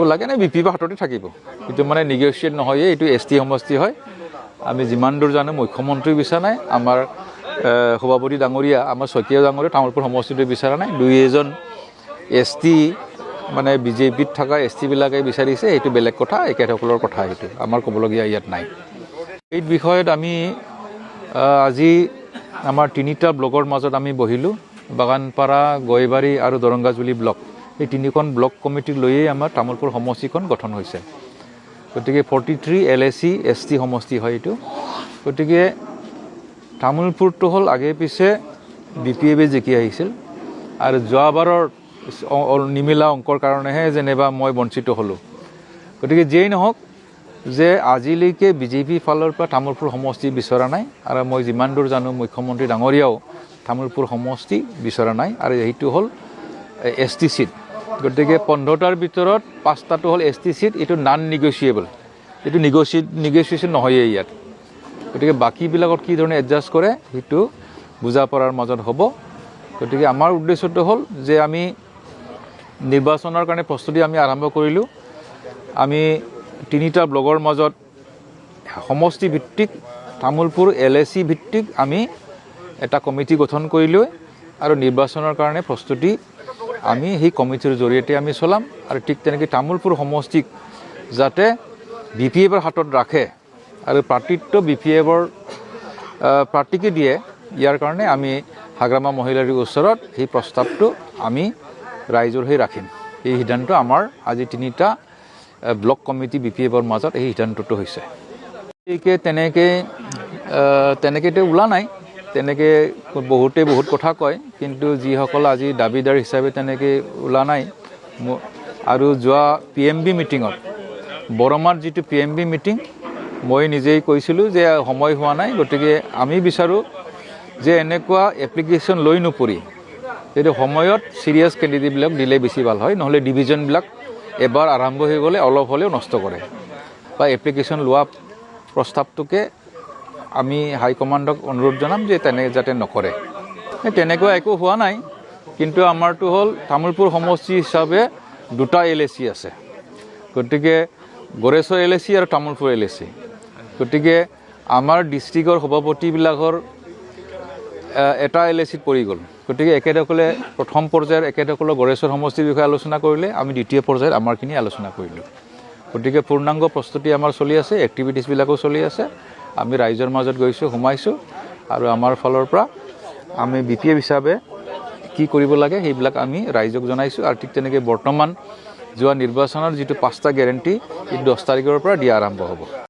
লাগে না বিপি বা হাততে থাকিব কিন্তু মানে নেগোচিয়েট নহয় এইটো এসটি সমষ্টি হয় আমি যিমান দূৰ জানো মুখ্যমন্ত্ৰী বিচৰা নাই আমাৰ সভাপতি ডাঙৰীয়া আমাৰ শইকীয়া ডাঙৰীয়া তামোলপুৰ সমষ্টিটো বিচৰা নাই দুই এজন এসটি মানে বিজেপিত থকা এসটি বিলাকে বিচাৰিছে এইটো বেলেগ কথা একেসকলৰ কথা এইটো আমাৰ ক'বলগীয়া ইয়াত নাই এই বিষয়ত আমি আজি আমাৰ তিনিটা ব্লকৰ মাজত আমি বহিলোঁ বাগানপাৰা গয়বাৰী আৰু দৰংগাজুলি ব্লক এই তিনিখন ব্লক কমিটি লৈয়ে আমাৰ তামোলপুৰ সমষ্টিখন গঠন হৈছে গতিকে 43 এলএসি এসটি সমষ্টি হয় এইটো গতিকে তামোলপুৰটো হ'ল আগে পিছে বিপিএফে জিকি আহিছিল আৰু যোৱাবাৰৰ নিমিলা অংকৰ কাৰণেহে যেনিবা মই বঞ্চিত হ'লোঁ গতিকে যেই নহওক যে আজিলৈকে বিজেপি ফালৰ পৰা তামোলপুৰ সমষ্টি বিচৰা নাই আৰু মই যিমান দূৰ জানো মুখ্যমন্ত্ৰী ডাঙৰীয়াও তামোলপুৰ সমষ্টি বিচৰা নাই আৰু এইটো হ'ল এসটি সিট গতিকে 15টাৰ ভিতৰত 5টাটো হ'ল এসটি সিট এইটো নন নেগোচিয়েবল এইটো নেগোচিয়েশ্যন নহয় ইয়াত গতিকে বাকীবিলাকত কি ধৰণে এডজাষ্ট কৰে সেইটো বুজা পৰাৰ মাজত হ'ব গতিকে আমাৰ উদ্দেশ্যটো হ'ল যে আমি নিৰ্বাচনৰ কাৰণে প্ৰস্তুতি আমি আৰম্ভ কৰিলোঁ আমি তিনিটা ব্লকৰ মাজত সমষ্টি ভিত্তিক তামোলপুৰ এলএসি ভিত্তিক আমি এটা কমিটি গঠন কৰিলোঁ আৰু নিৰ্বাচনৰ কাৰণে প্ৰস্তুতি আমি সেই কমিটিৰ জৰিয়তে আমি চলাম আৰু ঠিক তেনেকৈ তামোলপুৰ সমষ্টিক যাতে বিপিএফৰ হাতত ৰাখে আৰু প্ৰাৰ্থিত্ব বিপিএফৰ প্ৰাৰ্থীকে দিয়ে ইয়াৰ কাৰণে আমি হাগ্ৰামা মহিলাৰ ওচৰত সেই প্ৰস্তাৱটো আমি ৰাইজৰ হৈ ৰাখিম এই সিদ্ধান্ত আমাৰ আজি তিনিটা ব্লক কমিটি বিপিএফৰ মাজত এই সিদ্ধান্তটো হৈছে তেনেকৈ ওলা নাই তেনেকৈ বহুতে বহুত কথা কয় কিন্তু যিসকল আজি দাবীদাৰ হিচাপে তেনেকৈ ওলা নাই আৰু যোৱা PMB মিটিঙত বৰমাৰ যিটো PMB মিটিং মই নিজেই কৈছিলোঁ যে সময় হোৱা নাই গতিকে আমি বিচাৰোঁ যে এনেকুৱা এপ্লিকেশ্যন লৈ নপৰি এইটো সময়ত চিৰিয়াছ কেণ্ডিডেটবিলাক দিলে বেছি ভাল হয় নহ'লে ডিভিজনবিলাক এবাৰ আৰম্ভ হৈ গ'লে অলপ হ'লেও নষ্ট কৰে বা এপ্লিকেশ্যন লোৱা প্ৰস্তাৱটোকে আমি হাইকমাণ্ডক অনুৰোধ জনাম যে যাতে নকৰে তেনেকুৱা একো হোৱা নাই কিন্তু আমাৰটো হ'ল তামোলপুৰ সমষ্টি হিচাপে দুটা এলএসি আছে গতিকে গড়েশ্বৰ এলএসি আৰু তামোলপুৰ এলএসি গতিকে আমাৰ ডিষ্ট্ৰিক্টৰ সভাপতিবিলাকৰ এটা এলএসিত পৰি গ'ল গতিকে একেসকলে প্ৰথম পৰ্যায়ৰ একেসকলৰ গড়েশ্বৰ সমষ্টিৰ বিষয়ে আলোচনা কৰিলে আমি দ্বিতীয় পৰ্যায়ত আমাৰখিনি আলোচনা কৰিলোঁ গতিকে পূৰ্ণাংগ প্ৰস্তুতি আমাৰ চলি আছে এক্টিভিটিছবিলাকো চলি আছে আমি ৰাইজৰ মাজত গৈছোঁ সোমাইছোঁ আৰু আমাৰ ফালৰ পৰা আমি বিপিএফ হিচাপে কি কৰিব লাগে সেইবিলাক আমি ৰাইজক জনাইছোঁ আৰু ঠিক তেনেকৈ বৰ্তমান যোৱা নিৰ্বাচনৰ যিটো 5টা গেৰেণ্টি এই 10 তাৰিখৰ পৰা দিয়া আৰম্ভ হ'ব